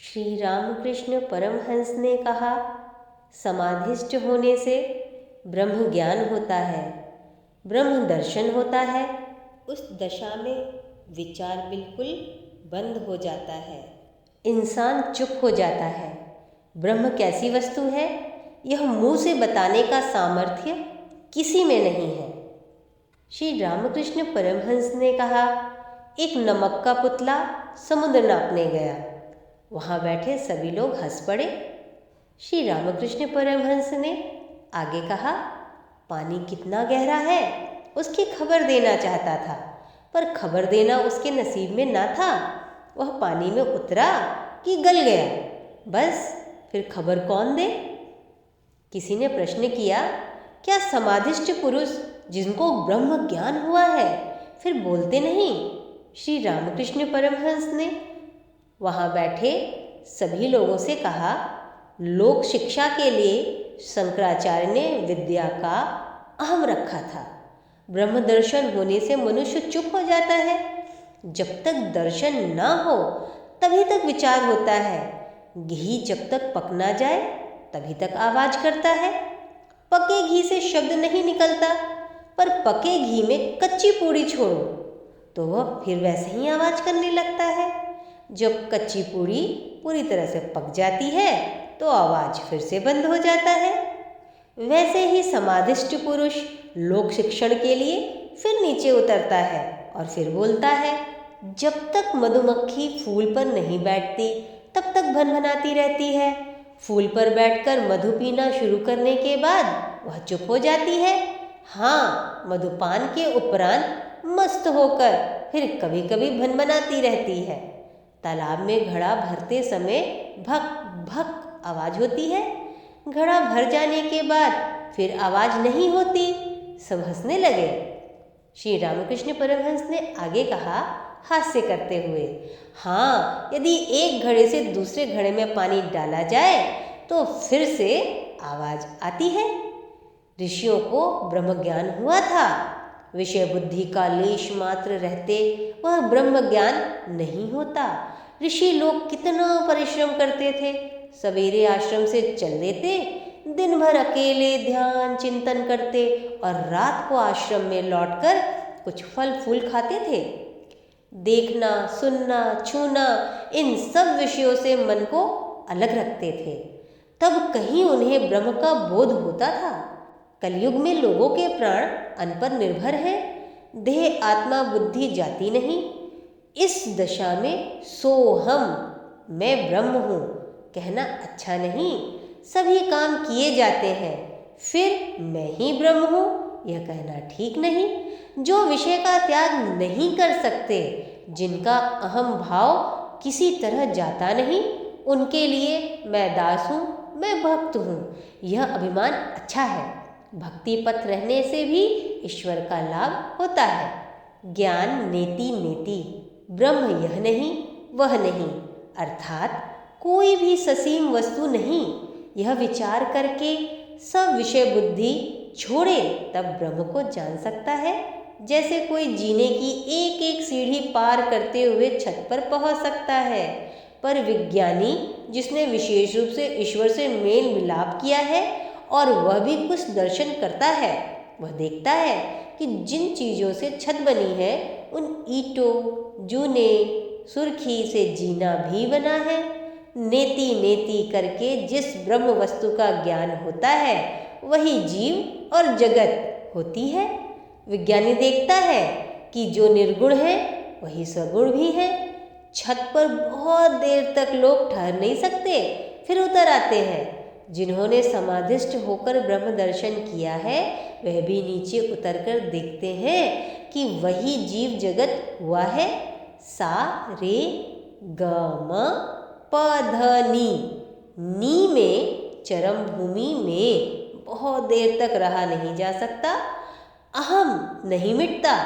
श्री रामकृष्ण परमहंस ने कहा, समाधिस्थ होने से ब्रह्म ज्ञान होता है, ब्रह्म दर्शन होता है। उस दशा में विचार बिल्कुल बंद हो जाता है, इंसान चुप हो जाता है। ब्रह्म कैसी वस्तु है, यह मुंह से बताने का सामर्थ्य किसी में नहीं है। श्री रामकृष्ण परमहंस ने कहा, एक नमक का पुतला समुद्र नापने गया। वहाँ बैठे सभी लोग हंस पड़े। श्री रामकृष्ण परमहंस ने आगे कहा, पानी कितना गहरा है उसकी खबर देना चाहता था, पर खबर देना उसके नसीब में ना था। वह पानी में उतरा कि गल गया, बस फिर खबर कौन दे। किसी ने प्रश्न किया, क्या समाधिस्थ पुरुष जिनको ब्रह्म ज्ञान हुआ है फिर बोलते नहीं? श्री रामकृष्ण परमहंस ने वहाँ बैठे सभी लोगों से कहा, लोक शिक्षा के लिए शंकराचार्य ने विद्या का अहम रखा था। ब्रह्म दर्शन होने से मनुष्य चुप हो जाता है। जब तक दर्शन ना हो तभी तक विचार होता है। घी जब तक पक ना जाए तभी तक आवाज करता है। पके घी से शब्द नहीं निकलता, पर पके घी में कच्ची पूड़ी छोड़ो तो वह फिर वैसे ही आवाज करने लगता है। जब कच्ची पूड़ी पूरी तरह से पक जाती है तो आवाज फिर से बंद हो जाता है। वैसे ही समाधिस्थ पुरुष लोक शिक्षण के लिए फिर नीचे उतरता है और फिर बोलता है। जब तक मधुमक्खी फूल पर नहीं बैठती तब तक भनभनाती रहती है। फूल पर बैठकर मधु पीना शुरू करने के बाद वह चुप हो जाती है। हाँ, मधुपान के उपरांत मस्त होकर फिर कभी कभी भनभनाती रहती है। तालाब में घड़ा भरते समय भक भक आवाज होती है। घड़ा भर जाने के बाद फिर आवाज नहीं होती। सब हंसने लगे। श्री रामकृष्ण परमहंस ने आगे कहा, हास्य करते हुए, हाँ, यदि एक घड़े से दूसरे घड़े में पानी डाला जाए तो फिर से आवाज आती है। ऋषियों को ब्रह्म ज्ञान हुआ था। विषय बुद्धि का लेश मात्र रहते वह ब्रह्म ज्ञान नहीं होता। ऋषि लोग कितना परिश्रम करते थे। सवेरे आश्रम से चल देते, दिन भर अकेले ध्यान चिंतन करते और रात को आश्रम में लौटकर कुछ फल फूल खाते थे। देखना, सुनना, छूना, इन सब विषयों से मन को अलग रखते थे। तब कहीं उन्हें ब्रह्म का बोध होता था। कलयुग में लोगों के प्राण अन्न पर निर्भर है। देह आत्मा बुद्धि जाती नहीं। इस दशा में सोहम, मैं ब्रह्म हूँ, कहना अच्छा नहीं। सभी काम किए जाते हैं, फिर मैं ही ब्रह्म हूँ यह कहना ठीक नहीं। जो विषय का त्याग नहीं कर सकते, जिनका अहम भाव किसी तरह जाता नहीं, उनके लिए मैं दास हूँ, मैं भक्त हूँ, यह अभिमान अच्छा है। भक्ति पथ रहने से भी ईश्वर का लाभ होता है। ज्ञान नेति नेति, ब्रह्म यह नहीं वह नहीं, अर्थात कोई भी ससीम वस्तु नहीं। यह विचार करके सब विषय बुद्धि छोड़े तब ब्रह्म को जान सकता है। जैसे कोई जीने की एक एक सीढ़ी पार करते हुए छत पर पहुंच सकता है, पर विज्ञानी जिसने विशेष रूप से ईश्वर से मेल मिलाप किया है और वह भी कुछ दर्शन करता है, वह देखता है कि जिन चीज़ों से छत बनी है उन ईंटों, जूने, सुर्खी से जीना भी बना है। नेति नेति करके जिस ब्रह्म वस्तु का ज्ञान होता है वही जीव और जगत होती है। विज्ञानी देखता है कि जो निर्गुण है वही सगुण भी है। छत पर बहुत देर तक लोग ठहर नहीं सकते, फिर उतर आते हैं। जिन्होंने समाधिस्थ होकर ब्रह्म दर्शन किया है वह भी नीचे उतरकर देखते हैं कि वही जीव जगत हुआ है। सा रे ग म प ध नी, नी में चरम भूमि में बहुत देर तक रहा नहीं जा सकता। अहम नहीं मिटता।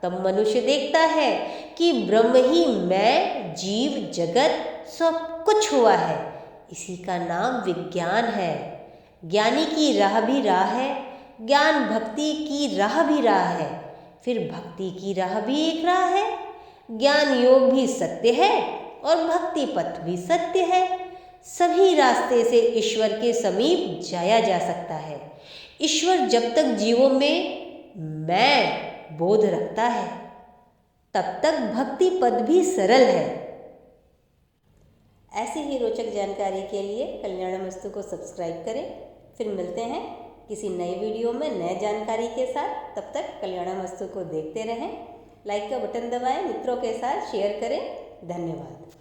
तब मनुष्य देखता है कि ब्रह्म ही मैं, जीव, जगत सब कुछ हुआ है। इसी का नाम विज्ञान है। ज्ञानी की राह भी राह है, ज्ञान भक्ति की राह भी राह है, फिर भक्ति की राह भी एक राह है। ज्ञान योग भी सत्य है और भक्ति पथ भी सत्य है। सभी रास्ते से ईश्वर के समीप जाया जा सकता है। ईश्वर जब तक जीवों में मैं बोध रखता है, तब तक भक्ति पद भी सरल है। ऐसी ही रोचक जानकारी के लिए कल्याणमस्तु को सब्सक्राइब करें। फिर मिलते हैं किसी नए वीडियो में नए जानकारी के साथ। तब तक कल्याणमस्तु को देखते रहें। लाइक का बटन दबाएं, मित्रों के साथ शेयर करें। धन्यवाद।